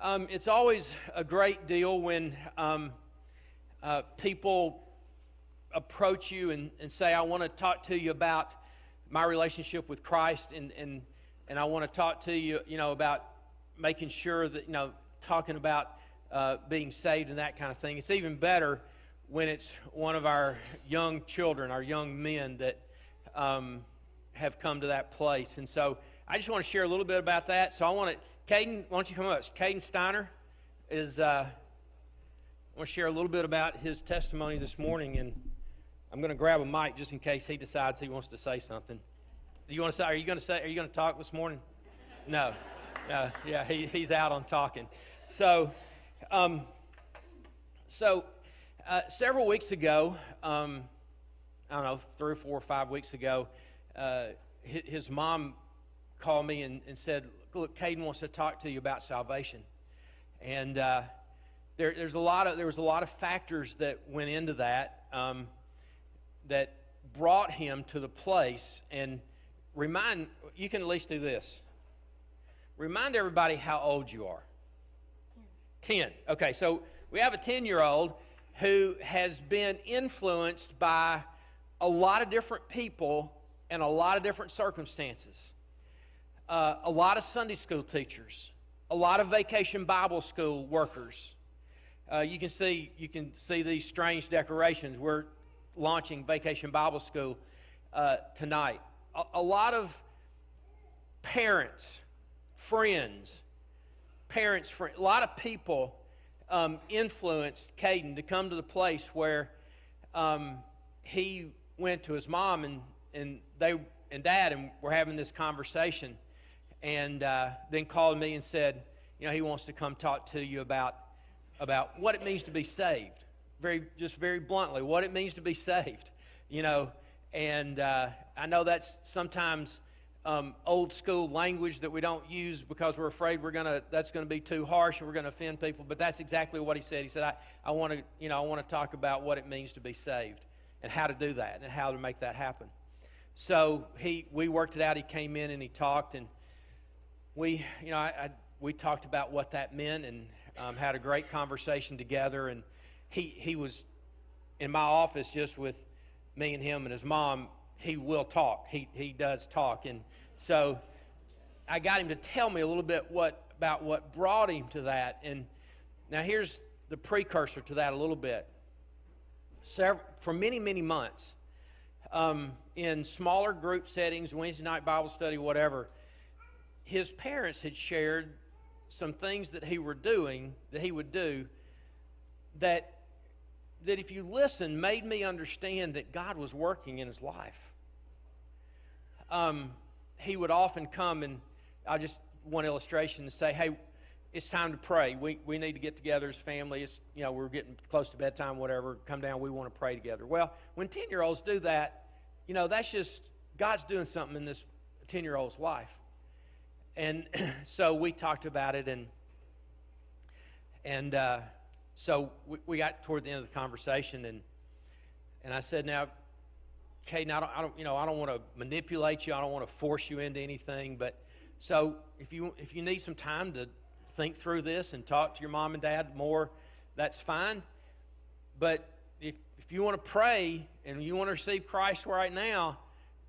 It's always a great deal when people approach you and say, I want to talk to you about my relationship with Christ, and I want to talk to you, about making sure that, talking about being saved and that kind of thing. It's even better when it's one of our young children, our young men that have come to that place. And so I just want to share a little bit about that. So I want to, Caden, why don't you come up? Caden Steiner is, I want to share a little bit about his testimony this morning, and I'm going to grab a mic just in case he decides he wants to say something. Do you want to say? Are you going to talk this morning? No, yeah, he's out on talking. So, several weeks ago, I don't know, 3 or 4 or 5 weeks ago, his mom called me and said, "Look, Caden wants to talk to you about salvation." And there was a lot of factors that went into that that brought him to the place. And you can at least do this. Remind everybody how old you are. 10. Okay, so we have a 10-year-old who has been influenced by a lot of different people and a lot of different circumstances. A lot of Sunday school teachers, a lot of vacation Bible school workers. You can see these strange decorations. We're launching Vacation Bible School tonight. A lot of parents, friends, a lot of people influenced Caden to come to the place where he went to his mom and dad and were having this conversation, and then called me and said, he wants to come talk to you about what it means to be saved. Very bluntly, what it means to be saved. And I know that's sometimes old school language that we don't use because we're afraid that's going to be too harsh and we're going to offend people. But that's exactly what he said. He said, I want to talk about what it means to be saved and how to do that and how to make that happen. So we worked it out. He came in and he talked, and we talked about what that meant, and had a great conversation together. And he was in my office just with me and him and his mom. He will talk. He does talk. And so I got him to tell me a little bit about what brought him to that. And now here's the precursor to that a little bit. For many, many months, in smaller group settings, Wednesday night Bible study, whatever, his parents had shared some things that he would do that if you listen, made me understand that God was working in his life. He would often come, and I'll just one illustration to say, hey, it's time to pray. We need to get together as family. We're getting close to bedtime, whatever. Come down, we want to pray together. Well, when 10-year-olds do that, that's just God's doing something in this 10-year-old's life. And so we talked about it, and so we got toward the end of the conversation, and I said, now, Caden, I don't want to manipulate you. I don't want to force you into anything. But so if you need some time to think through this and talk to your mom and dad more, that's fine. But if you want to pray and you want to receive Christ right now,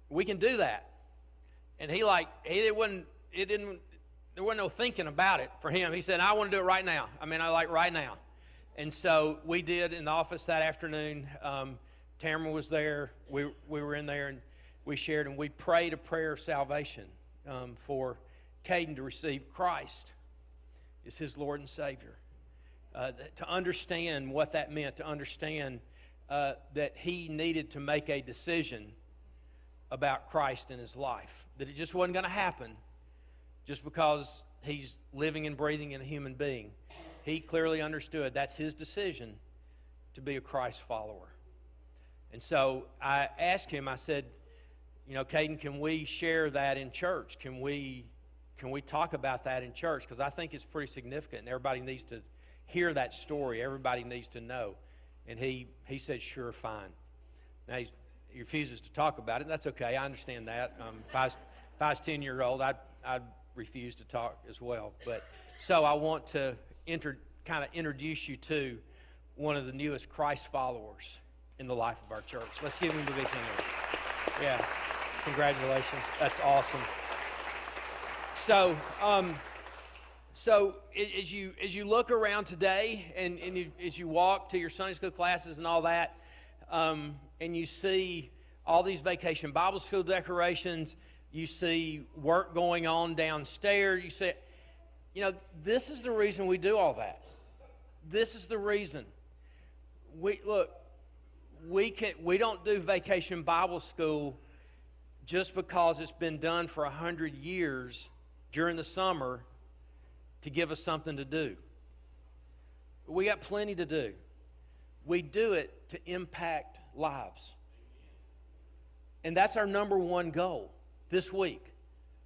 we can do that. And there wasn't no thinking about it for him. He said, I want to do it right now. Right now. And so we did in the office that afternoon. Tamara was there. We were in there, and we shared, and we prayed a prayer of salvation for Caden to receive Christ as his Lord and Savior. To understand what that meant, to understand that he needed to make a decision about Christ in his life. That it just wasn't going to happen just because he's living and breathing in a human being. He clearly understood that's his decision to be a Christ follower. And so I asked him, I said, Caden, can we share that in church? Can we talk about that in church? Because I think it's pretty significant, and everybody needs to hear that story. Everybody needs to know. And he said, sure, fine. Now he refuses to talk about it. That's okay. I understand that. If I was 10-year-old, I'd refuse to talk as well. But So I want to kind of introduce you to one of the newest Christ followers in the life of our church. Let's give him a big hand. Yeah, congratulations. That's awesome. So, as you look around today, and as you walk to your Sunday school classes and all that, and you see all these Vacation Bible School decorations, you see work going on downstairs, you see, this is the reason we do all that. This is the reason. We don't do Vacation Bible School just because it's been done for 100 years during the summer to give us something to do. We got plenty to do. We do it to impact lives. And that's our number one goal this week.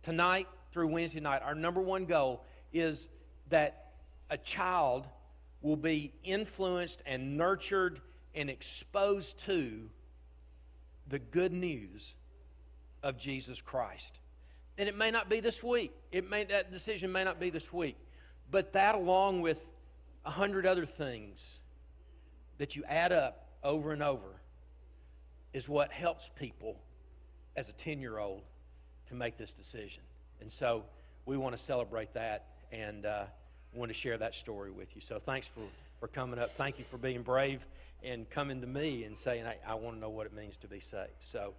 Tonight through Wednesday night, our number one goal is that a child will be influenced and nurtured and exposed to the good news of Jesus Christ. And it may not be this week. That decision may not be this week. But that, along with 100 other things that you add up over and over, is what helps people as a 10-year-old to make this decision. And so we want to celebrate that and want to share that story with you. So thanks for coming up. Thank you for being brave and coming to me and saying, I want to know what it means to be saved. So